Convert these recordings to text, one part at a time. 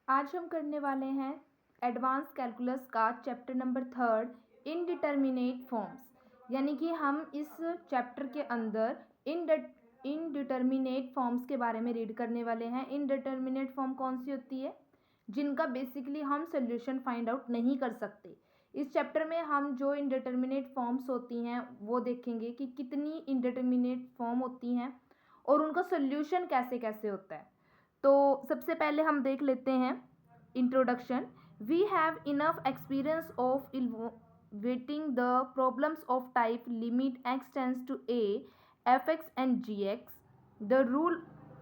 आज हम करने वाले हैं एडवांस कैलकुलस का चैप्टर नंबर 3 इनडिटर्मिनेट फॉर्म्स। यानी कि हम इस चैप्टर के अंदर इनडिटर्मिनेट फॉर्म्स के बारे में रीड करने वाले हैं। इनडिटर्मिनेट फॉर्म कौन सी होती है? जिनका बेसिकली हम सोल्यूशन फाइंड आउट नहीं कर सकते। इस चैप्टर में हम जो इनडिटर्मिनेट फॉर्म्स होती हैं वो देखेंगे कि कितनी इनडिटर्मिनेट फॉर्म होती हैं और उनका सोल्यूशन कैसे कैसे होता है। तो सबसे पहले हम देख लेते हैं introduction. We have enough experience of evaluating the problems of type limit x tends to a f x and g x. The rule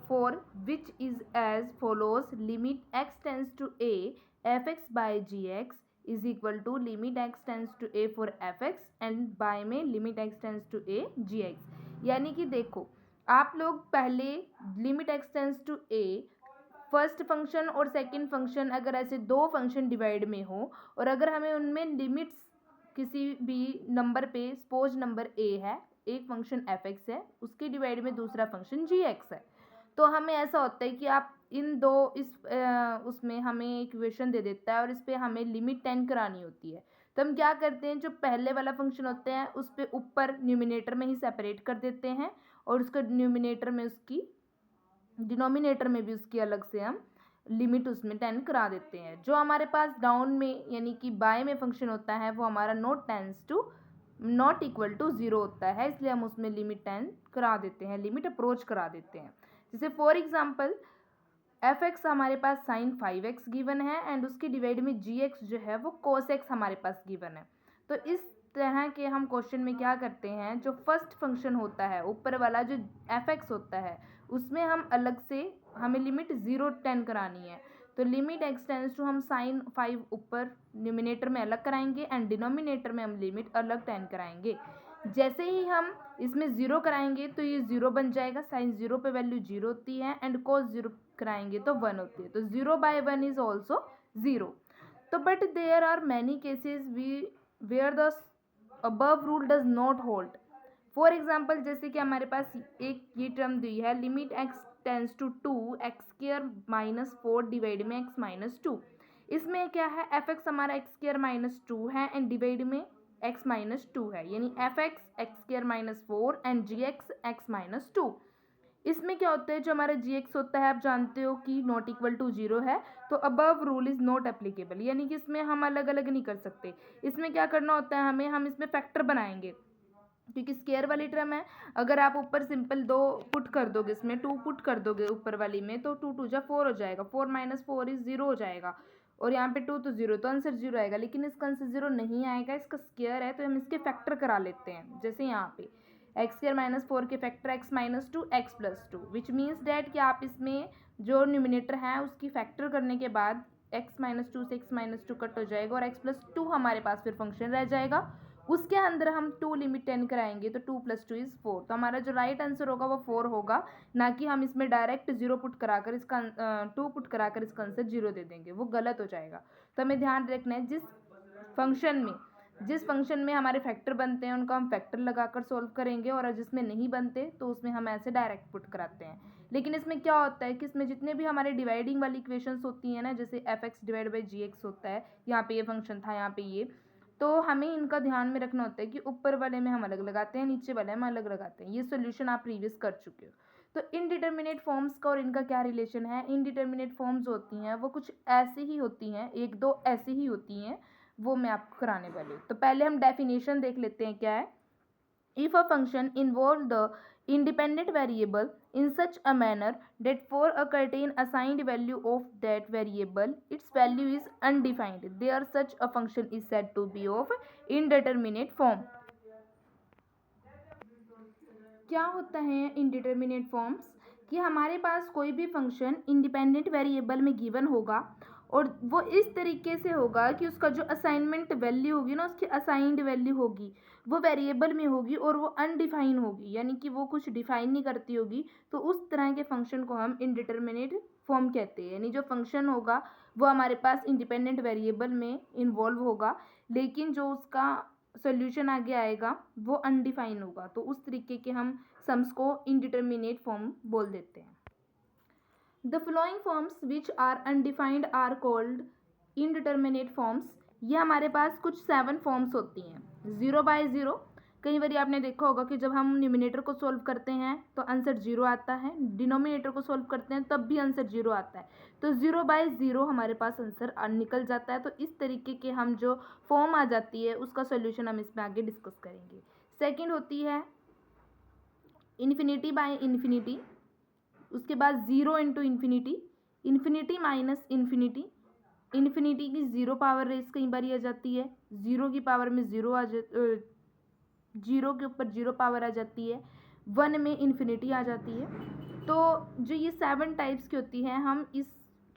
for which is as follows limit x tends to a f x by g x is equal to limit x tends to a for f x and by में limit x tends to a g x. यानी कि देखो, आप लोग पहले limit x tends to a first function और second function, अगर ऐसे दो फंक्शन डिवाइड में हो और अगर हमें उनमें लिमिट्स किसी भी नंबर पे, सपोज नंबर ए है, एक फंक्शन एफ एक्स है, उसके डिवाइड में दूसरा फंक्शन जी एक्स है, तो हमें ऐसा होता है कि आप इन दो उसमें हमें इक्वेशन दे देता है और इस पर हमें लिमिट 10 करानी होती है। तो हम क्या करते हैं, जो पहले वाला फंक्शन होते हैं उस पर ऊपर न्यूमिनेटर में ही सेपरेट कर देते हैं और उसका न्यूमिनेटर में उसकी डिनोमिनेटर में भी उसकी अलग से हम लिमिट उसमें 10 करा देते हैं। जो हमारे पास डाउन में यानी कि बाय में फंक्शन होता है वो हमारा नॉट इक्वल टू 0 होता है, इसलिए हम उसमें लिमिट 10 करा देते हैं, लिमिट अप्रोच करा देते हैं। जैसे फॉर एग्जांपल एफ एक्स हमारे पास साइन 5x गिवन है एंड उसकी डिवाइड में जी एक्स जो है वो कोस एक्स हमारे पास गिवन है। तो इस तरह के हम क्वेश्चन में क्या करते हैं, जो फर्स्ट फंक्शन होता है ऊपर वाला जो एफ एक्स होता है उसमें हम अलग से हमें लिमिट 0-10 करानी है। तो लिमिट एक्स टेंस टू हम साइन 5 ऊपर न्यूमिनेटर में अलग कराएंगे एंड डिनोमिनेटर में हम लिमिट अलग 10 कराएंगे। जैसे ही हम इसमें 0 कराएंगे तो ये 0 बन जाएगा, साइन 0 पे वैल्यू 0 होती है एंड कोस 0 कराएंगे तो 1 होती है। तो 0/1 इज ऑल्सो 0। तो but there are many cases where the above rule does not hold. For example जैसे कि हमारे पास एक ये टर्म दी है limit x tends to 2x² - 4 divide में x-2। इसमें क्या है, एफ एक्स हमारा x² - 2 है एंड डिवाइड में x-2 है, यानी f x x²-4 and g x x-2। इसमें क्या होता है, जो हमारा जी एक्स होता है आप जानते हो कि नॉट इक्वल टू 0 है, तो above rule is not applicable, यानी कि इसमें हम अलग अलग नहीं कर सकते। इसमें क्या करना होता है हमें, हम इसमें फैक्टर बनाएंगे क्योंकि स्केयर वाली टर्म है। अगर आप ऊपर सिंपल 2 पुट कर दोगे, इसमें 2 पुट कर दोगे ऊपर वाली में, तो 2×2 = 4 हो जाएगा, 4 - 4 इज 0 हो जाएगा और यहाँ पे 2 तो 0, तो आंसर 0 आएगा। लेकिन इसका आंसर 0 नहीं आएगा, इसका स्केयर है तो हम इसके फैक्टर करा लेते हैं। जैसे यहाँ पे x² - 4 के factor x-2 x+2, which means that कि आप इसमें जो न्यूमिनेटर है उसकी फैक्टर करने के बाद x-2 से x-2 कट हो जाएगा और x+2 हमारे पास फिर फंक्शन रह जाएगा। उसके अंदर हम 2 लिमिट 10 कराएंगे तो 2 + 2 इज 4। तो हमारा जो राइट आंसर होगा वो 4 होगा, ना कि हम इसमें डायरेक्ट 0 पुट कराकर इसका 2 पुट कराकर इसका आंसर 0 दे देंगे, वो गलत हो जाएगा। तो हमें ध्यान रखना है जिस फंक्शन में हमारे फैक्टर बनते हैं उनका हम फैक्टर लगाकर सॉल्व करेंगे और जिसमें नहीं बनते तो उसमें हम ऐसे डायरेक्ट पुट कराते हैं। लेकिन इसमें क्या होता है कि इसमें जितने भी हमारे डिवाइडिंग वाली इक्वेशंस होती हैं ना, जैसे f x divide by g x होता है, यहाँ पे ये फंक्शन था, यहाँ पे ये, तो हमें इनका ध्यान में रखना होता है कि ऊपर वाले में हम अलग लगाते हैं, नीचे वाले में अलग लगाते हैं। ये सोल्यूशन आप प्रीवियस कर चुके हो। तो इनडिटर्मिनेट फॉर्म्स का और इनका क्या रिलेशन है? इनडिटर्मिनेट फॉर्म्स होती हैं वो कुछ ऐसी ही होती हैं, एक दो ऐसी ही होती हैं, वो मैं आपको कराने वाली हूँ। तो पहले हम डेफिनेशन देख लेते हैं क्या है। If a function involves the independent variable in such a manner that for a certain assigned value of that variable its value is undefined, there such a function is said to be of indeterminate form। क्या होता है indeterminate forms? कि हमारे पास कोई भी function independent variable में given होगा और वो इस तरीके से होगा कि उसका जो असाइनमेंट वैल्यू होगी ना, उसकी असाइंड वैल्यू होगी वो वेरिएबल में होगी और वो अनडिफाइन होगी, यानी कि वो कुछ डिफाइन नहीं करती होगी। तो उस तरह के फंक्शन को हम इनडिटर्मिनेट फॉर्म कहते हैं। यानी जो फंक्शन होगा वो हमारे पास इंडिपेंडेंट वेरिएबल में इन्वॉल्व होगा, लेकिन जो उसका सोल्यूशन आगे आएगा वो अनडिफाइन होगा। तो उस तरीके के हम सम्स को इनडिटर्मिनेट फॉर्म बोल देते हैं। The following forms which are undefined are called indeterminate forms. ये हमारे पास कुछ 7 फॉर्म्स होती हैं। 0/0, कई बार आपने देखा होगा कि जब हम न्यूमिनेटर को सोल्व करते हैं तो आंसर 0 आता है, डिनोमिनेटर को सोल्व करते हैं तब भी आंसर 0 आता है, तो 0/0 हमारे पास आंसर निकल जाता है। तो इस तरीके के हम जो फॉर्म आ जाती है उसका सोल्यूशन हम इसमें आगे डिस्कस करेंगे। सेकेंड होती है इन्फिनिटी बाय इन्फिनिटी, उसके बाद 0 into infinity, infinity minus infinity, infinity की 0 पावर रेस कई बार आ जाती है, 0 की पावर में 0 के ऊपर 0 पावर आ जाती है, 1 में इन्फिनिटी आ जाती है। तो जो ये 7 टाइप्स की होती है, हम इस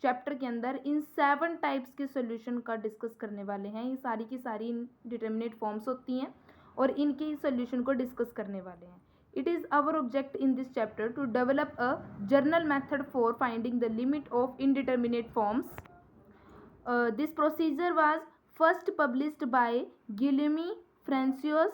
चैप्टर के अंदर इन 7 टाइप्स के सॉल्यूशन का डिस्कस करने वाले हैं। ये सारी की सारी डिटर्मिनेट फॉर्म्स होती हैं और इनके सॉल्यूशन को डिस्कस करने वाले हैं। It is our object in this chapter to develop a general method for finding the limit of indeterminate forms. This procedure was first published by Guillaume François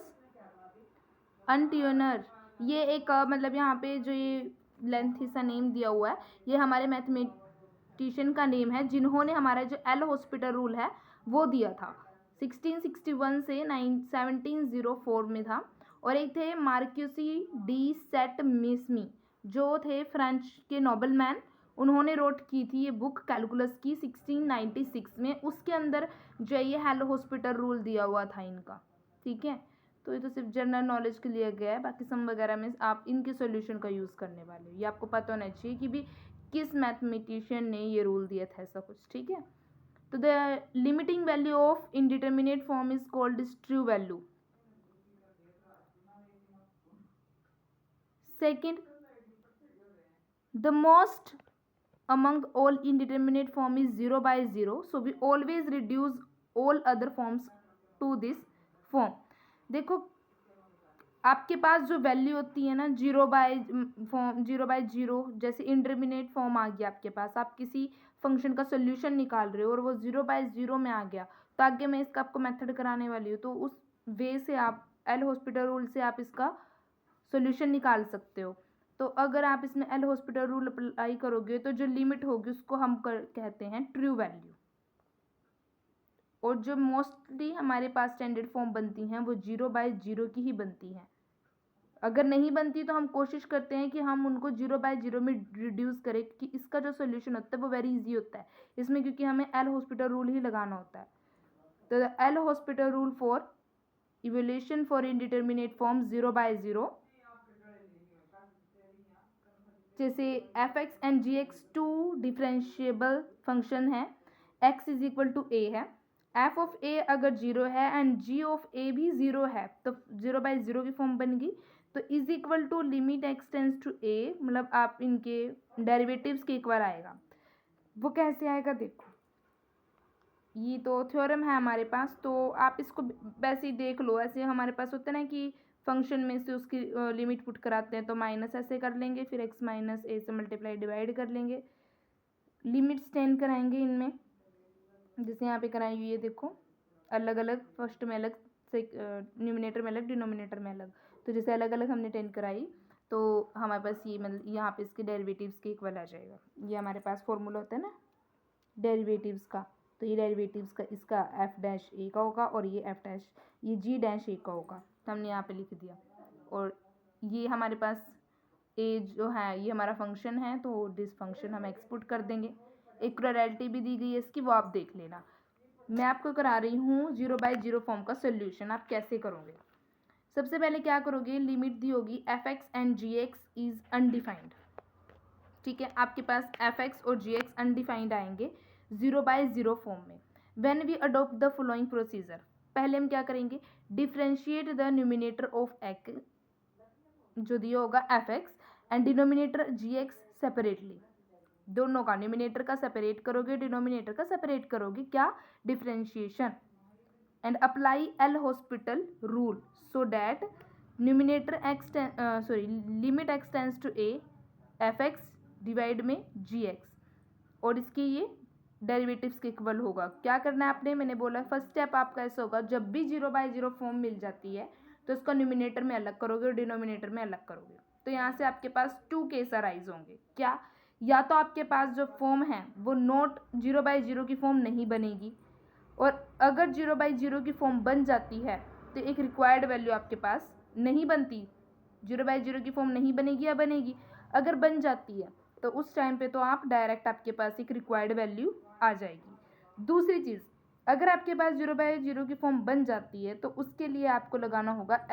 Antoiner. ये एक मतलब यहाँ पे जो ये लेंथी सा नेम दिया हुआ है, ये हमारे मैथमेटिशियन का नेम है जिन्होंने हमारा जो एल हॉस्पिटल रूल है वो दिया था। 1661 से 1704 में था। और एक थे मार्क्यूसी डी सेट मिसमी, जो थे फ्रेंच के नोबलमैन, उन्होंने रोट की थी ये बुक कैलकुलस की 1696 में। उसके अंदर जो ये हेल हॉस्पिटल रूल दिया हुआ था इनका। ठीक है, तो ये तो सिर्फ जनरल नॉलेज के लिए गया है, बाकी सम वगैरह में आप इनके सॉल्यूशन का यूज़ करने वाले हो। ये आपको पता होना चाहिए कि भी किस मैथमेटिशियन ने ये रूल दिया था, ऐसा कुछ। ठीक है, तो the limiting value of indeterminate form is called is true value. Second, the most among all indeterminate form is 0/0. So we always reduce all other forms to this form. देखो आपके पास जो वैल्यू होती है ना 0/0, जैसे इंडिटरमिनेट फॉर्म आ गया आपके पास, आप किसी फंक्शन का सोल्यूशन निकाल रहे हो और वो 0/0 में आ गया, तो आगे मैं इसका आपको मेथड कराने वाली हूँ। तो उस वे से आप एल हॉस्पिटल रूल से आप इसका सॉल्यूशन निकाल सकते हो। तो अगर आप इसमें एल हॉस्पिटल रूल अप्लाई करोगे तो जो लिमिट होगी उसको हम कहते हैं ट्रू वैल्यू। और जो मोस्टली हमारे पास स्टैंडर्ड फॉर्म बनती हैं वो 0/0 की ही बनती हैं। अगर नहीं बनती तो हम कोशिश करते हैं कि हम उनको 0/0 में रिड्यूस करें, कि इसका जो सोल्यूशन होता है वो वेरी इजी होता है इसमें, क्योंकि हमें एल हॉस्पिटल रूल ही लगाना होता है। तो L hospital rule for evaluation for indeterminate form 0/0, जैसे f x and g x 2 differentiable function है, x is equal to a है, एफ ऑफ ए अगर 0 है एंड जी ऑफ ए भी 0 है तो 0/0 की फॉर्म बन गई। तो is equal to limit x tends to a, मतलब आप इनके डेरिवेटिव्स के एक बार आएगा। वो कैसे आएगा देखो, ये तो थ्योरम है हमारे पास, तो आप इसको वैसे ही देख लो। ऐसे हमारे पास होता है ना कि फंक्शन में से उसकी लिमिट पुट कराते हैं, तो माइनस ऐसे कर लेंगे, फिर एक्स माइनस ए से मल्टीप्लाई डिवाइड कर लेंगे, लिमिट्स 10 कराएंगे इनमें, जैसे यहाँ पे कराई हुई है देखो, अलग अलग, फर्स्ट में अलग से न्यूमिनेटर में अलग, डिनोमिनेटर में अलग। तो जैसे अलग अलग हमने 10 कराई तो हमारे पास ये मतलब यहाँ पे इसके डेरिवेटिव्स के इक्वल आ जाएगा। ये हमारे पास फॉर्मूला होता है ना डेरिवेटिव्स का, तो ये डेरिवेटिव्स का इसका एफ डैश ए का होगा और ये एफ डैश ये जी डैश ए का होगा, तो हमने यहाँ पे लिख दिया। और ये हमारे पास ए जो है ये हमारा फंक्शन है, तो दिस फंक्शन हम एक्सपोर्ट कर देंगे। इक्वलिटी भी दी गई है इसकी, वो आप देख लेना। मैं आपको करा रही हूँ 0/0 फॉर्म का सोल्यूशन, आप कैसे करोगे। सबसे पहले क्या करोगे, लिमिट दी होगी f x and g x is undefined. ठीक है, आपके पास एफ एक्स और जी एक्स अनडिफाइंड आएंगे 0/0 फॉर्म में। When we adopt the following procedure, पहले हम क्या करेंगे, differentiate the numerator of x जो दिया होगा f x and denominator g x separately, दोनों का न्यूमिनेटर का सेपरेट करोगे, डिनोमिनेटर का सेपरेट करोगे, क्या, differentiation, and apply L hospital rule so that numerator limit x tends to a f x divide में जी एक्स, और इसकी ये डेरिवेटिव्स के इक्वल होगा। क्या करना है आपने, मैंने बोला फर्स्ट स्टेप आपका ऐसा होगा, जब भी 0/0 फॉर्म मिल जाती है तो इसका न्यूमिनेटर में अलग करोगे और डिनोमिनेटर में अलग करोगे। तो यहाँ से आपके पास 2 केस अराइज होंगे, क्या, या तो आपके पास जो फॉर्म है वो नोट 0/0 की फॉर्म नहीं बनेगी, और अगर 0/0 की फॉर्म बन जाती है तो एक रिक्वायर्ड वैल्यू आपके पास नहीं बनती। 0/0 की फॉर्म नहीं बनेगी या बनेगी, अगर बन जाती है तो उस टाइम पे तो आप डायरेक्ट आपके पास एक रिक्वायर्ड वैल्यू आ जाएगी। दूसरी चीज़, अगर आपके पास 0/0 की फॉर्म बन जाती है तो उसके लिए आपको लगाना होगा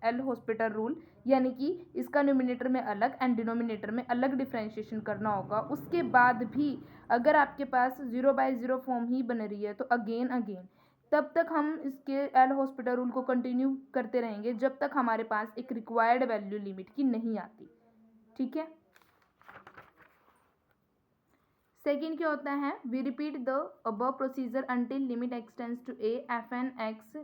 एल हॉस्पिटल रूल, यानी कि इसका न्यूमिनेटर में अलग एंड डिनोमिनेटर में अलग डिफ्रेंशिएशन करना होगा। उसके बाद भी अगर आपके पास 0/0 फॉर्म ही बन रही है तो अगेन तब तक हम इसके एल हॉस्पिटल रूल को कंटिन्यू करते रहेंगे जब तक हमारे पास एक रिक्वायर्ड वैल्यू लिमिट की नहीं आती। ठीक है। सेकेंड क्या होता है, we repeat the above procedure until limit x tends to a f n x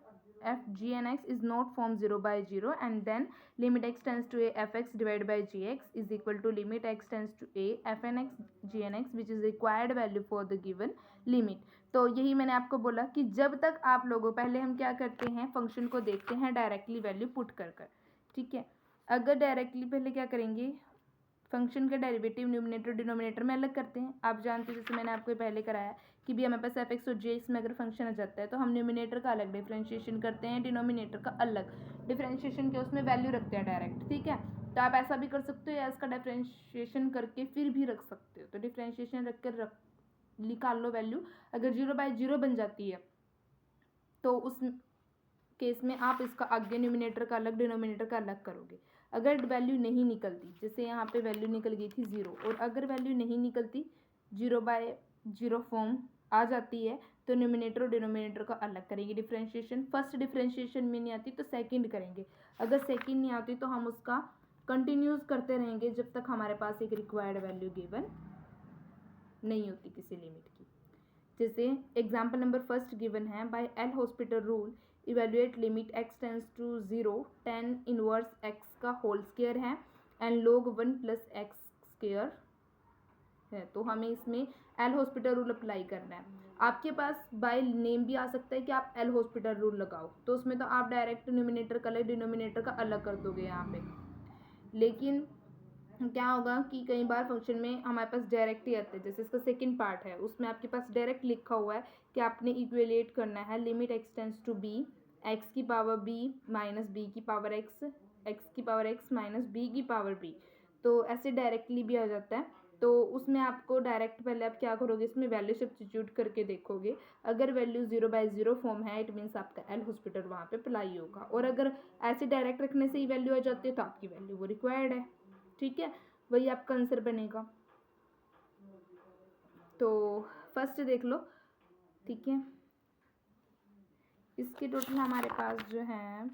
f g n x is not form 0/0 and then limit x tends to a f x divide by g x is equal to limit x tends to a f n x g n x which is required value for the given limit. तो यही मैंने आपको बोला कि जब तक आप लोगों, पहले हम क्या करते हैं, फंक्शन को देखते हैं डायरेक्टली वैल्यू पुट कर। ठीक है, अगर डायरेक्टली पहले क्या करेंगे, फंक्शन का डेरिवेटिव न्यूमिनेटर डिनोमिनेटर में अलग करते हैं। आप जानते हैं, जैसे मैंने आपको पहले कराया कि भी हमारे पास एफ एक्स और जे एक्स में अगर फंक्शन आ जाता है तो हम न्यूमिनेटर का अलग डिफ्रेंशिएशन करते हैं, डिनोमिनेटर का अलग डिफ्रेंशिएशन के उसमें वैल्यू रखते हैं डायरेक्ट। ठीक है, तो आप ऐसा भी कर सकते हो या इसका डिफ्रेंशिएशन करके फिर भी रख सकते हो। तो डिफ्रेंशिएशन रख कर निकाल लो वैल्यू। अगर 0/0 बन जाती है तो उस केस में आप इसका आगे न्यूमिनेटर का अलग डिनोमिनेटर का अलग करोगे। अगर वैल्यू नहीं निकलती, जैसे यहाँ पे वैल्यू निकल गई थी 0, और अगर वैल्यू नहीं निकलती 0/0 फॉर्म आ जाती है तो न्यूमिनेटर और डिनोमिनेटर का अलग करेंगे डिफ्रेंशिएशन। फर्स्ट डिफ्रेंशिएशन में नहीं आती तो सेकंड करेंगे। अगर सेकंड नहीं आती तो हम उसका कंटिन्यूस करते रहेंगे जब तक हमारे पास एक रिक्वायर्ड वैल्यू गिवन नहीं होती किसी लिमिट की। जैसे एग्जाम्पल नंबर फर्स्ट गिवन है, by L hospital rule evaluate limit x tends to 0 tan inverse x का होल स्क्वायर है and log 1 plus x square है। तो हमें इसमें एल हॉस्पिटल रूल अप्लाई करना है। आपके पास बाय नेम भी आ सकता है कि आप एल हॉस्पिटल रूल लगाओ, तो उसमें तो आप डायरेक्ट न्यूमिनेटर का अलग डिनोमिनेटर का अलग कर दोगे यहाँ पे। लेकिन क्या होगा कि कई बार फंक्शन में हमारे पास डायरेक्ट ही आता है, जैसे इसका सेकंड पार्ट है उसमें आपके पास डायरेक्ट लिखा हुआ है कि आपने इक्वेलेट करना है limit x tends to b x की पावर बी माइनस बी की पावर एक्स, एक्स की पावर एक्स माइनस बी की पावर बी। तो ऐसे डायरेक्टली भी आ जाता है। तो उसमें आपको डायरेक्ट पहले आप क्या करोगे, इसमें वैल्यू सब्स्टिट्यूट करके देखोगे। अगर वैल्यू 0/0 फॉर्म है इट मीन्स आपका एल हॉस्पिटल वहाँ पे अप्लाई होगा, और अगर ऐसे डायरेक्ट रखने से ही वैल्यू आ जाती है तो आपकी वैल्यू वो रिक्वायर्ड है। ठीक है, वही आपका आंसर बनेगा। तो फर्स्ट देख लो। ठीक है, इसके टोटल हमारे पास जो है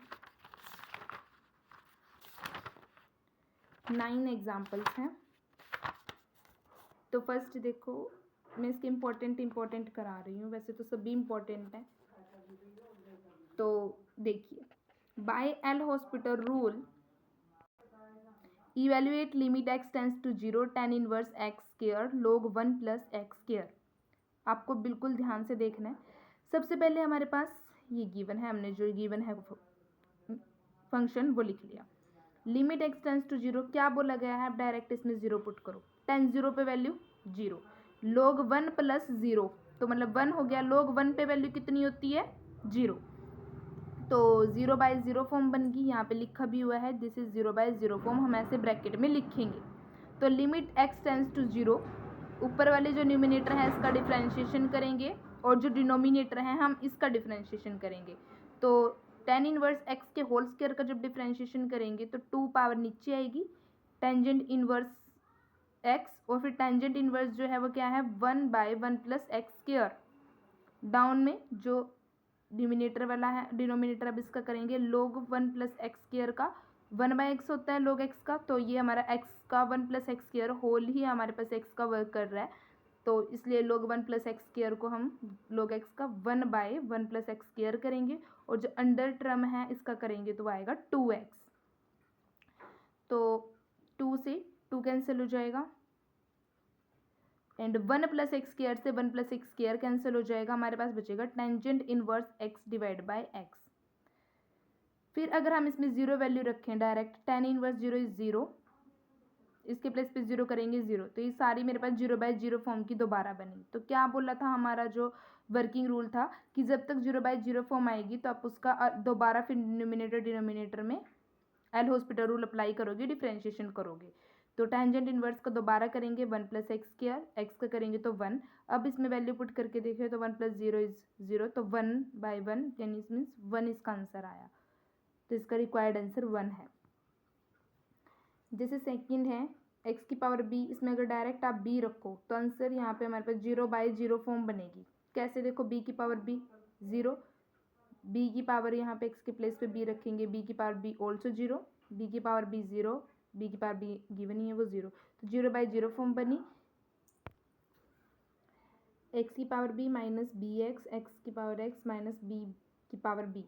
9 एग्जाम्पल्स हैं। तो फर्स्ट देखो, मैं इसके इम्पोर्टेंट करा रही हूँ, वैसे तो सभी इम्पोर्टेंट हैं। तो देखिए, by L hospital rule evaluate limit x tends to 0 tan inverse x square log 1 plus x square. आपको बिल्कुल ध्यान से देखना है। सबसे पहले हमारे पास ये गिवन है, हमने जो गिवन है फंक्शन वो लिख लिया। लिमिट एक्स टेंस टू 0 क्या बोला गया है, आप डायरेक्ट इसमें 0 पुट करो। tan 0 पे वैल्यू 0, log 1 प्लस 0 तो मतलब 1 हो गया, log 1 पे वैल्यू कितनी होती है 0, तो 0/0 फॉर्म बन गई। यहाँ पे लिखा भी हुआ है दिस इज 0/0 फॉर्म, हम ऐसे ब्रैकेट में लिखेंगे। तो लिमिट एक्स टेंस टू 0, ऊपर वाले जो न्यूमिनेटर है इसका डिफ्रेंशिएशन करेंगे और जो डिनोमिनेटर है हम इसका डिफ्रेंशिएशन करेंगे। तो tan इनवर्स एक्स के होल स्क्वायर का जब डिफ्रेंशिएशन करेंगे तो 2 पावर नीचे आएगी, टेंजेंट इनवर्स एक्स, और फिर टेंजेंट इनवर्स जो है वो क्या है 1/1 प्लस एक्स स्क्वायर। डाउन में जो डिनोमिनेटर वाला है, डिनोमिनेटर अब इसका करेंगे log 1 प्लस एक्स स्क्वायर का 1/x होता है log x का, तो ये हमारा x का 1 प्लस एक्स स्क्वायर होल ही हमारे पास x का वर्क कर रहा है, तो इसलिए log 1 प्लस एक्स स्क्वायर को हम log x का 1/1 प्लस एक्स स्क्वायर करेंगे, और जो अंडर टर्म है इसका करेंगे तो आएगा 2x। तो 2 से 2 कैंसिल हो जाएगा एंड 1 प्लस एक्स स्क्वायर से 1 प्लस एक्स स्क्वायर कैंसिल हो जाएगा, हमारे पास बचेगा tangent inverse x divide by x. फिर अगर हम इसमें 0 वैल्यू रखें डायरेक्ट, tan इनवर्स 0 इज 0 इसके प्लेस पे 0 करेंगे 0, तो ये सारी मेरे पास 0/0 फॉर्म की दोबारा बनी। तो क्या बोला था हमारा जो वर्किंग रूल था कि जब तक 0/0 फॉर्म आएगी तो आप उसका दोबारा फिर न्यूमिनेटर डिनोमिनेटर में एल हॉस्पिटल रूल अप्लाई करोगे, डिफ्रेंशिएशन करोगे। तो टेंजेंट इनवर्स का दोबारा करेंगे 1 + x², एक्स का करेंगे तो 1। अब इसमें वैल्यू पुट करके देखिए तो 1 + 0 = 0, तो 1/1 यानी मीन्स 1 इसका आंसर आया। तो इसका रिक्वायर्ड आंसर 1 है। जैसे सेकंड है x⁻b, इसमें अगर डायरेक्ट आप b रखो तो आंसर यहाँ पे हमारे पास 0/0 फॉर्म बनेगी। कैसे देखो, b⁻b 0, b की पावर यहाँ पे x के प्लेस पे b रखेंगे, b⁻b also 0, b⁻b 0, b⁻b given ही है वो 0, तो 0/0 फॉर्म बनी। x⁻b minus bx, x⁻x minus b⁻b,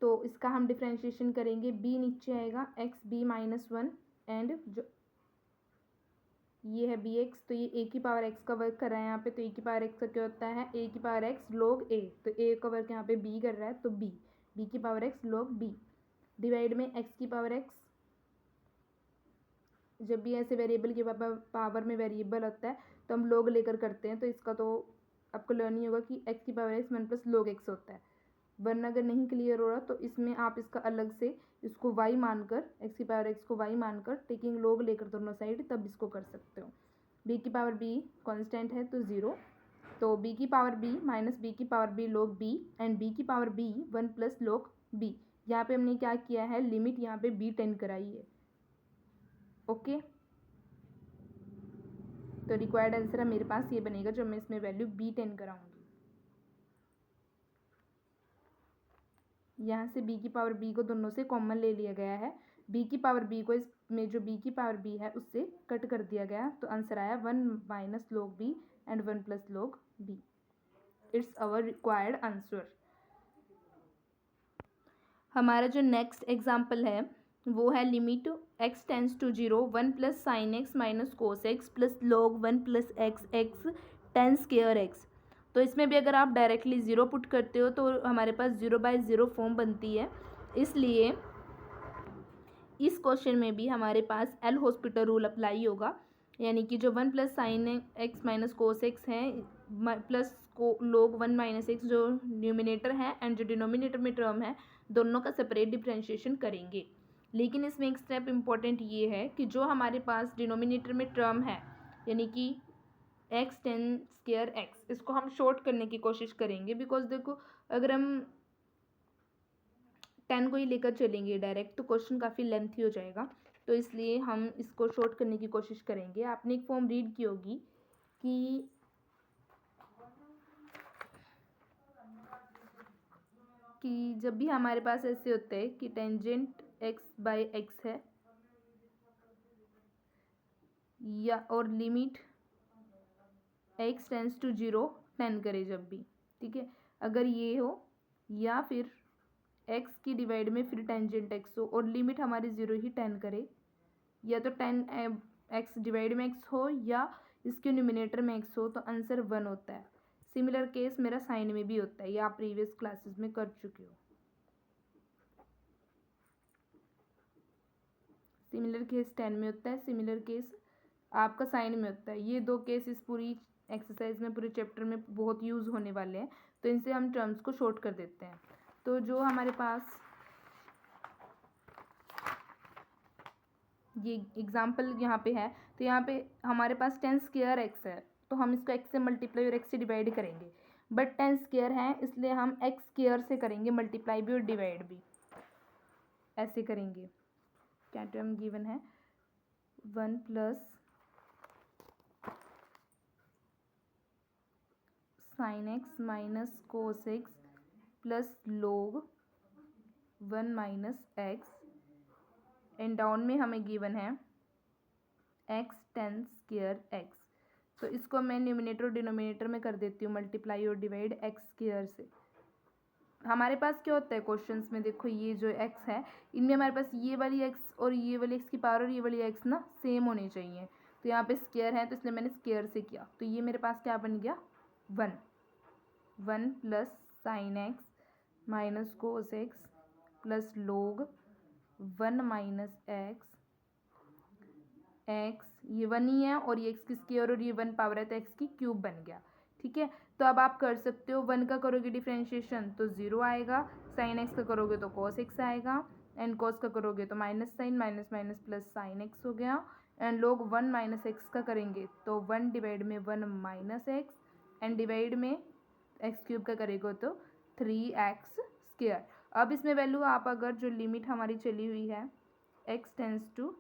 तो इसका हम डिफ्रेंशिएशन करेंगे, b नीचे आएगा, xb-1 एंड जो ये है bx, तो ये a⁻x का वर्क कर रहा है यहाँ पे, तो a⁻x का क्या होता है a⁻x log a, तो a का वर्क यहाँ पे b कर रहा है, तो b⁻x log b डिवाइड में x⁻x, जब भी ऐसे वेरिएबल के पावर में वेरिएबल होता है तो हम लोग लेकर करते हैं, तो इसका तो आपको लर्न ही होगा कि x⁻x 1 + log x होता है। वरना अगर नहीं क्लियर हो रहा तो इसमें आप इसका अलग से इसको y मानकर, x⁻x को y मानकर टेकिंग log लेकर दोनों साइड, तब इसको कर सकते हो। b⁻b कांस्टेंट है तो 0, तो b⁻b minus b⁻b log b and b⁻b 1 + log b। यहाँ पे हमने क्या किया है, लिमिट यहाँ पे b 10 कराई है। ओके, तो रिक्वायर्ड आंसर मेरे पास ये बनेगा जो मैं इसमें वैल्यू b 10 कराऊंगी। यहाँ से b⁻b को दोनों से कॉमन ले लिया गया है, b⁻b को इसमें जो b⁻b है उससे कट कर दिया गया, तो आंसर आया 1 - log b and 1 + log b। It's our required answer. हमारा जो नेक्स्ट एग्जाम्पल है वो है limit x tends to 0 1 + sin x minus cos x plus log 1 + x tan² x। तो इसमें भी अगर आप डायरेक्टली 0 पुट करते हो तो हमारे पास 0/0 फॉर्म बनती है, इसलिए इस क्वेश्चन में भी हमारे पास एल हॉस्पिटल रूल अप्लाई होगा, यानी कि जो 1 + sin x minus cos x है प्लस log 1 - x जो न्यूमिनेटर है एंड जो डिनोमिनेटर में टर्म है, दोनों का सेपरेट डिफ्रेंशिएशन करेंगे। लेकिन इसमें एक स्टेप इम्पॉर्टेंट ये है कि जो हमारे पास डिनोमिनेटर में टर्म है यानी कि x tan² x, इसको हम शॉर्ट करने की कोशिश करेंगे, बिकॉज देखो अगर हम 10 को ही लेकर चलेंगे डायरेक्ट तो क्वेश्चन काफ़ी लेंथी हो जाएगा, तो इसलिए हम इसको शॉर्ट करने की कोशिश करेंगे। आपने एक फॉर्म रीड की होगी कि जब भी हमारे पास ऐसे होते हैं कि टेंजेंट x/x है या और लिमिट x टेंस टू 0 10 करे जब भी, ठीक है, अगर ये हो या फिर x की डिवाइड में फिर टेंजेंट x हो और लिमिट हमारी 0 ही 10 करे, या तो 10 x डिवाइड में x हो या इसके न्यूमिनेटर में x हो, तो आंसर 1 होता है। सिमिलर केस मेरा साइन में भी होता है, ये आप प्रीवियस क्लासेस में कर चुके हो। सिमिलर केस 10 में होता है, सिमिलर केस आपका साइन में होता है। ये दो केस इस पूरी एक्सरसाइज में, पूरे चैप्टर में बहुत यूज़ होने वाले हैं, तो इनसे हम टर्म्स को शॉर्ट कर देते हैं। तो जो हमारे पास ये एग्जाम्पल यहाँ पे है, तो यहाँ पे हमारे पास tan² x है, तो हम इसको x से मल्टीप्लाई और x से डिवाइड करेंगे, बट tan² है इसलिए हम x² से करेंगे मल्टीप्लाई भी और डिवाइड भी, ऐसे करेंगे। क्या टर्म गिवन है 1 + sin x minus cos x plus log 1 - x, and down में हमें गिवन है x tan² x। तो इसको मैं न्यूमिनेटर और डिनोमिनेटर में कर देती हूँ मल्टीप्लाई और डिवाइड x² से। हमारे पास क्या होता है क्वेश्चंस में, देखो ये जो x है इनमें हमारे पास ये वाली x और ये वाली x की पावर और ये वाली x ना सेम होनी चाहिए, तो यहाँ पे स्क्वायर है तो इसलिए मैंने स्क्वायर से किया, तो ये मेरे पास क्या बन गया 1 + sin x minus cos x plus log 1 - x ये 1 ही है और ये x की स्क्वायर और ये 1 पावर है तो x की क्यूब बन गया। ठीक है, तो अब आप कर सकते हो 1 का करोगे डिफ्रेंशिएशन तो 0 आएगा, साइन x का करोगे तो cos x आएगा, एंड cos का करोगे तो minus sine, minus minus plus sine x हो गया, एंड लोग 1 माइनस एक्स का करेंगे तो 1 डिवाइड में 1 माइनस एक्स, एंड डिवाइड में एक्स क्यूब का करेगा तो 3x स्क्वायर। अब इसमें वैल्यू आप अगर जो लिमिट हमारी चली हुई है x टेंस टू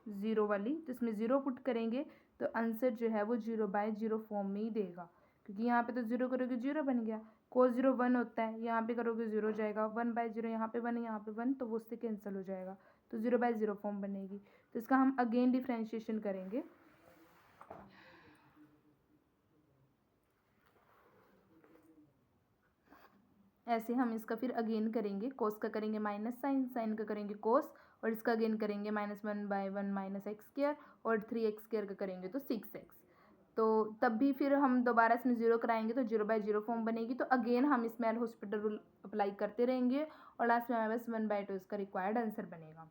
0 वाली, तो इसमें 0 पुट करेंगे तो आंसर जो है वो 0/0 फॉर्म में ही देगा, क्योंकि यहाँ पे तो 0 करोगे 0 बन गया, cos 0 1 होता है, यहाँ पे करोगे 0 हो जाएगा, 1/0 यहाँ पे 1 यहाँ पे 1 तो वो उससे कैंसिल हो जाएगा, तो 0/0 फॉर्म बनेगी। तो इसका हम अगेन डिफ्रेंशिएशन करेंगे। ऐसे हम इसका फिर अगेन करेंगे, कोस का करेंगे माइनस साइन, साइन का करेंगे कोस, और इसका अगेन करेंगे -1/1 माइनस एक्स स्क्वायर, और 3x स्क्वायर का करेंगे तो 6x। तो तब भी फिर हम दोबारा इसमें 0 कराएंगे तो 0/0 फॉर्म बनेगी, तो अगेन हम इसमें एल हॉस्पिटल रूल अप्लाई करते रहेंगे और लास्ट में हमारे पास 1/2 इसका रिक्वायर्ड आंसर बनेगा।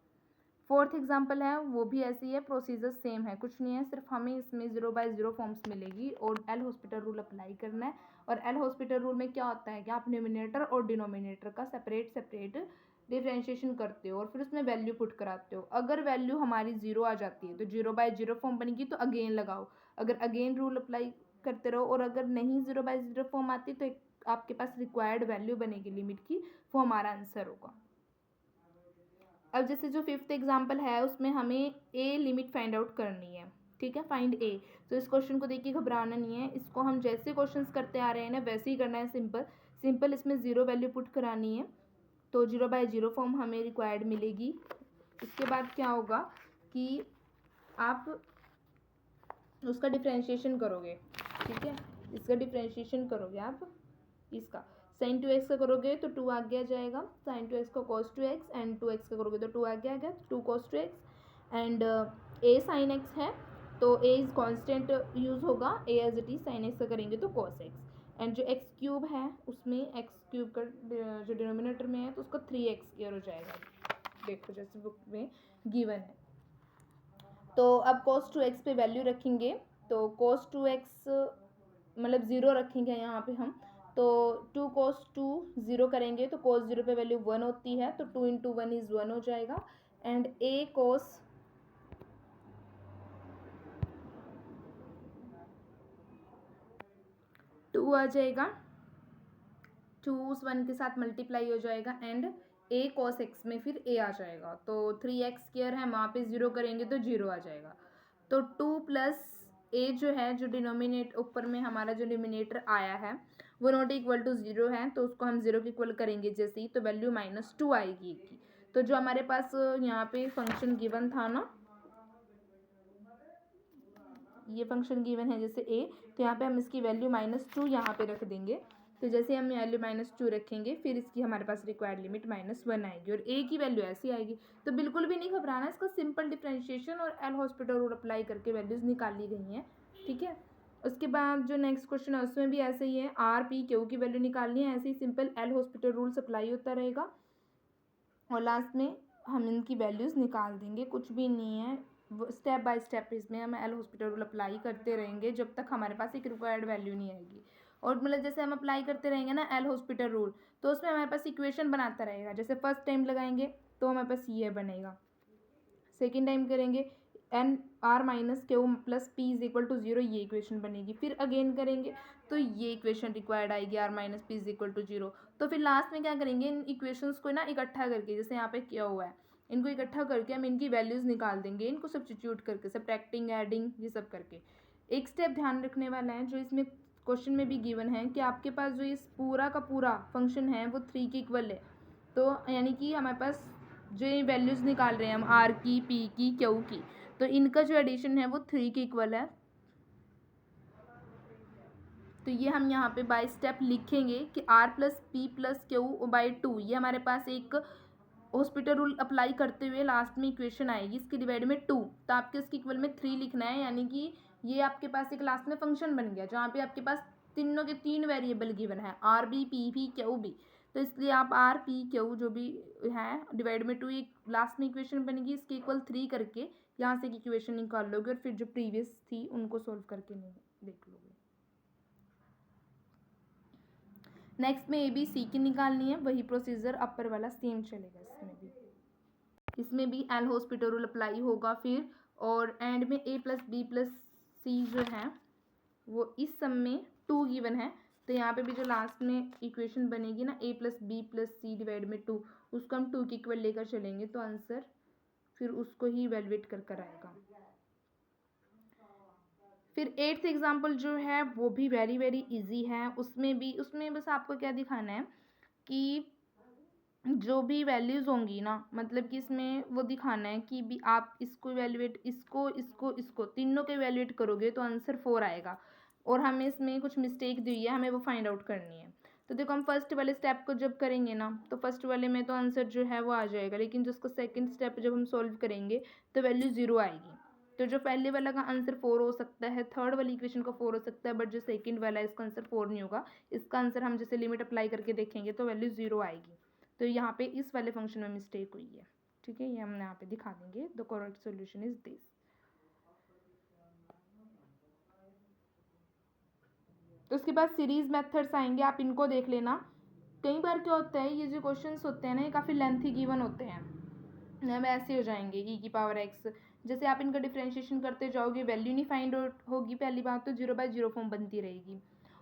फोर्थ एग्जाम्पल है वो भी ऐसी है, प्रोसीजर सेम है, कुछ नहीं है, सिर्फ हमें इसमें 0/0 फॉर्म्स मिलेगी और एल हॉस्पिटल रूल अप्लाई करना है। और एल हॉस्पिटल रूल में क्या होता है कि आप न्यूमिनेटर और डिनोमिनेटर का सेपरेट डिफ्रेंशिएशन करते हो और फिर उसमें वैल्यू पुट कराते हो। अगर वैल्यू हमारी 0 आ जाती है तो 0/0 फॉर्म बनेगी, तो अगेन लगाओ, अगर अगेन रूल अप्लाई करते रहो, और अगर नहीं 0/0 फॉर्म आती तो आपके पास रिक्वायर्ड वैल्यू बनेगी लिमिट की, वो हमारा आंसर होगा। अब जैसे जो फिफ्थ एग्जाम्पल है उसमें हमें ए लिमिट फाइंड आउट करनी है। ठीक है, फाइंड ए। तो इस क्वेश्चन को देखिए घबराना नहीं है, इसको हम जैसे क्वेश्चंस करते आ रहे हैं ना वैसे ही करना है, सिंपल सिंपल इसमें 0 वैल्यू पुट करानी है, तो 0/0 फॉर्म हमें रिक्वायर्ड मिलेगी। इसके बाद क्या होगा कि आप उसका डिफ्रेंशिएशन करोगे। ठीक है, इसका डिफ्रेंशिएशन करोगे आप, इसका sin 2x का करोगे तो 2 आगे आ जाएगा, sin 2x का cos 2x, एंड 2x का करोगे तो 2 आगे आ गया, 2 cos 2x, and a sin x है तो a इज कॉन्स्टेंट यूज होगा, a as it is, sin x का करेंगे तो cos x, एंड जो x क्यूब है उसमें x क्यूब का जो डिनोमिनेटर में है तो उसका 3x स्क्वायर हो जाएगा। देखो जैसे बुक में गिवन है, तो अब cos 2x पे वैल्यू रखेंगे, तो cos 2x मतलब 0 रखेंगे यहाँ पे हम, तो 2 cos 2 0 करेंगे तो cos 0 पे वैल्यू 1 होती है, तो 2 × 1 इज 1 हो जाएगा, एंड a cos 2 आ जाएगा, 2 उस 1 के साथ मल्टीप्लाई हो जाएगा, एंड a cos x में फिर a आ जाएगा, तो 3x स्क्वायर है वहाँ पे 0 करेंगे तो 0 आ जाएगा, तो 2 प्लस a जो है, जो डिनोमिनेट ऊपर में हमारा जो डिनोमिनेटर आया है वो नॉट इक्वल टू 0 है, तो उसको हम 0 के इक्वल करेंगे जैसे ही, तो वैल्यू -2 आएगी की। तो जो हमारे पास यहाँ पे फंक्शन गिवन था ना, ये फंक्शन गिवन है जैसे a, तो यहाँ पे हम इसकी वैल्यू -2 यहाँ पे रख देंगे, तो जैसे हम वैल्यू -2 रखेंगे फिर इसकी हमारे पास रिक्वायर्ड लिमिट -1 आएगी और a की वैल्यू ऐसी आएगी। तो बिल्कुल भी नहीं घबराना, इसका सिंपल डिफ्रेंशिएशन और एल हॉस्पिटल रूल अप्लाई करके वैल्यूज़ निकाली गई हैं। ठीक है, उसके बाद जो नेक्स्ट क्वेश्चन है उसमें भी ऐसे ही है, आर पी क्यू की वैल्यू निकालनी है, ऐसे ही simple L hospital rule apply होता रहेगा और लास्ट में हम इनकी वैल्यूज़ निकाल देंगे, कुछ भी नहीं है, स्टेप बाय स्टेप इसमें हम एल हॉस्पिटल रूल अप्लाई करते रहेंगे जब तक हमारे पास एक रिक्वायर्ड वैल्यू नहीं आएगी। और मतलब जैसे हम अप्लाई करते रहेंगे ना एल हॉस्पिटल रूल, तो उसमें हमारे पास इक्वेशन बनाता रहेगा, जैसे फर्स्ट टाइम लगाएंगे तो हमारे पास ये बनेगा, सेकेंड टाइम करेंगे n r minus q plus p is equal to 0, ये इक्वेशन बनेगी, फिर अगेन करेंगे तो ये इक्वेशन रिक्वायर्ड आएगी r minus p is equal to 0। तो फिर लास्ट में क्या करेंगे, इन इक्वेशंस को ना इकट्ठा करके, जैसे यहाँ पे किया हुआ है, इनको इकट्ठा करके हम इनकी वैल्यूज़ निकाल देंगे, इनको सब्स्टिट्यूट करके, सब्ट्रैक्टिंग एडिंग ये सब करके। एक स्टेप ध्यान रखने वाला है जो इसमें क्वेश्चन में भी गिवन है कि आपके पास जो इस पूरा का पूरा फंक्शन है वो 3 के इक्वल है, तो यानी कि हमारे पास जो ये वैल्यूज़ निकाल रहे हैं हम आर की, पी की, क्यू की, तो इनका जो एडिशन है वो 3 के इक्वल है। तो ये हम यहाँ पे बाय स्टेप लिखेंगे कि r plus P plus Q by 2, ये हमारे पास एक हॉस्पिटल रूल अप्लाई करते हुए लास्ट में इक्वेशन आएगी, इसके डिवाइड में 2, तो आपके इसके इक्वल में 3 लिखना है, यानी कि ये आपके पास एक लास्ट में फंक्शन बन गया जहाँ पे आपके पास तीनों के 3 वेरिएबल गिवन है, आर बी, पी भी, क्यू भी, तो इसलिए आप आर पी क्यू जो भी है डिवाइड में 2, एक लास्ट में इक्वेशन बनेगी, इसके इक्वल 3 करके यहाँ से एक इक्वेशन निकाल लोगे और फिर जो प्रीवियस थी उनको सोल्व करके नहीं देख लोगे। नेक्स्ट में ए बी सी की निकालनी है, वही प्रोसीजर अपर वाला सेम चलेगा इसमें भी एल हॉस्पिटल रूल अप्लाई होगा फिर, और एंड में ए प्लस बी प्लस सी जो है वो इस सम में 2 गिवन है, तो यहाँ पे भी जो लास्ट में इक्वेशन बनेगी ना ए प्लस बी प्लस सी डिवाइड में 2, उसको हम 2 की इक्वल लेकर चलेंगे तो आंसर फिर उसको ही इवेलुएट कर आएगा। फिर 8th एग्जाम्पल जो है वो भी वेरी वेरी इजी है, उसमें बस आपको क्या दिखाना है कि जो भी वैल्यूज़ होंगी ना, मतलब कि इसमें वो दिखाना है कि भी आप इसको इवेलुएट इसको तीनों को इवेलुएट करोगे तो आंसर 4 आएगा, और हमें इसमें कुछ मिस्टेक दी हुई है, हमें वो फाइंड आउट करनी है। तो देखो हम फर्स्ट वाले स्टेप को जब करेंगे ना तो फर्स्ट वाले में तो आंसर जो है वो आ जाएगा, लेकिन जिसको सेकंड स्टेप जब हम सॉल्व करेंगे तो वैल्यू 0 आएगी। तो जो पहले वाला का आंसर 4 हो सकता है, थर्ड वाली इक्वेशन का 4 हो सकता है, बट जो सेकंड वाला है इसका आंसर 4 नहीं होगा, इसका आंसर हम जैसे लिमिट अप्लाई करके देखेंगे तो वैल्यू 0 आएगी। तो यहाँ पे इस वाले फंक्शन में मिस्टेक हुई है, ठीक है, ये हम यहाँ पे दिखा देंगे। The correct solution is this. तो उसके बाद सीरीज मेथड्स आएंगे, आप इनको देख लेना। कई बार क्या होता है, ये जो क्वेश्चंस होते हैं ना ये काफ़ी लेंथी गिवन होते हैं, अब ऐसे हो जाएंगे ई की पावर एक्स, जैसे आप इनका डिफ्रेंशिएशन करते जाओगे वैल्यू नहीं फाइंड आउट होगी, पहली बात तो 0/0 फॉर्म बनती रहेगी,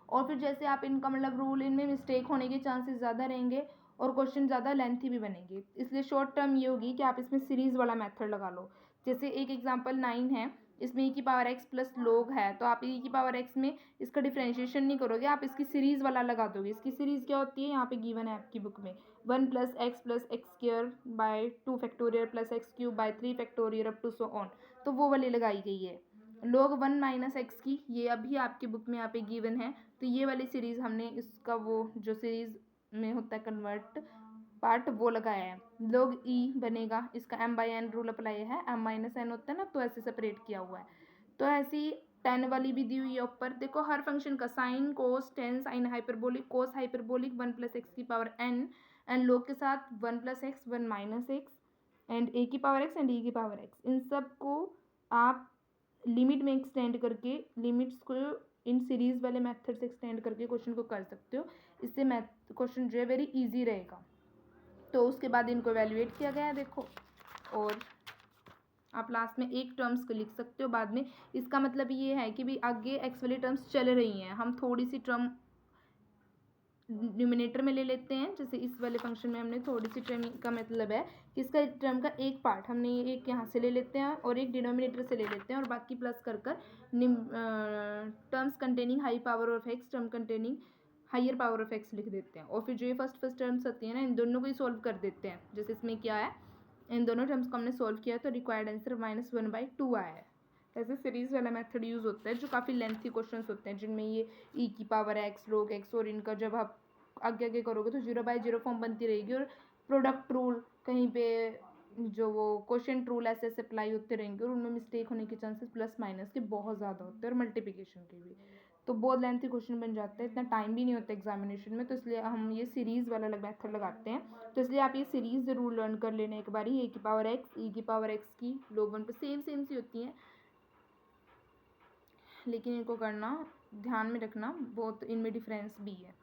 और फिर जैसे आप इनका मतलब रूल इनमें मिस्टेक होने के चांसेस ज़्यादा रहेंगे और क्वेश्चन ज़्यादा लेंथी भी बनेंगे। इसलिए शॉर्ट टर्म ये होगी कि आप इसमें सीरीज़ वाला मेथड लगा लो। जैसे एक एग्जांपल 9 है, इसमें ई की पावर एक्स प्लस लोग है, तो आप ई की पावर एक्स में इसका डिफ्रेंशिएशन नहीं करोगे, आप इसकी सीरीज़ वाला लगा दोगे। इसकी सीरीज़ क्या होती है, यहाँ पे गिवन है आपकी बुक में 1 + x square by 2 factorial plus x cube by 3 factorial up to so on, तो वो वाली लगाई गई है। log 1 - x की ये अभी आपकी बुक में यहाँ पे गिवन है, तो ये वाली सीरीज़ हमने इसका वो जो सीरीज़ में होता है कन्वर्ट पार्ट वो लगाया है। log e बनेगा, इसका m/n रूल अप्लाई है, m - n होता है ना तो ऐसे सेपरेट किया हुआ है। तो ऐसी 10 वाली भी दी हुई है ऊपर, देखो हर फंक्शन का sine cos tan sine hyperbolic cos hyperbolic 1 + x की पावर n, एंड लोग के साथ 1 + x 1 - x एंड a की पावर x एंड e की पावर x, इन सब को आप लिमिट में एक्सटेंड करके लिमिट्स को इन सीरीज़ वाले मेथड से एक्सटेंड करके क्वेश्चन को कर सकते हो। इससे मैथ क्वेश्चन जो है वेरी इजी रहेगा। तो उसके बाद इनको एवेल्युएट किया गया है देखो, और आप लास्ट में एक टर्म्स को लिख सकते हो बाद में। इसका मतलब ये है कि भी आगे एक्स वाली टर्म्स चल रही हैं, हम थोड़ी सी टर्म न्यूमिनेटर में ले लेते हैं, जैसे इस वाले फंक्शन में हमने थोड़ी सी टर्म का मतलब है कि इसका टर्म का एक पार्ट हमने ये एक यहाँ से ले लेते हैं और एक डिनोमिनेटर से ले लेते हैं, और बाकी प्लस कर terms containing high power of x, term containing higher power of x लिख देते हैं, और फिर जो ये फर्स्ट टर्म्स होती है ना इन दोनों को ही सॉल्व कर देते हैं। जैसे इसमें क्या है, इन दोनों टर्म्स को हमने सॉल्व किया तो रिक्वायर्ड आंसर -1/2 आया है। ऐसे सीरीज़ वाला मेथड यूज़ होता है जो काफ़ी लेंथी क्वेश्चंस होते हैं, जिनमें ये ई की पावर एक्स log x और इनका जब आप आगे आगे करोगे तो 0/0 फॉर्म बनती रहेगी, और प्रोडक्ट रूल कहीं पे जो वो क्वेश्चन रूल ऐसे ऐसे अप्लाई होते रहेंगे, और उनमें मिस्टेक होने के चांसेस प्लस माइनस के बहुत ज़्यादा होते हैं, और मल्टीप्लिकेशन के भी। तो बहुत लेंथी क्वेश्चन बन जाता है, इतना टाइम भी नहीं होता एग्जामिनेशन में, तो इसलिए हम ये सीरीज़ वाला मेथड लगाते हैं। तो इसलिए आप ये सीरीज़ ज़रूर लर्न कर लेना एक बार ही, ए की पावर एक्स ई की पावर एक्स की log 1 पे सेम सी होती हैं, लेकिन इनको करना ध्यान में रखना बहुत इनमें डिफरेंस भी है।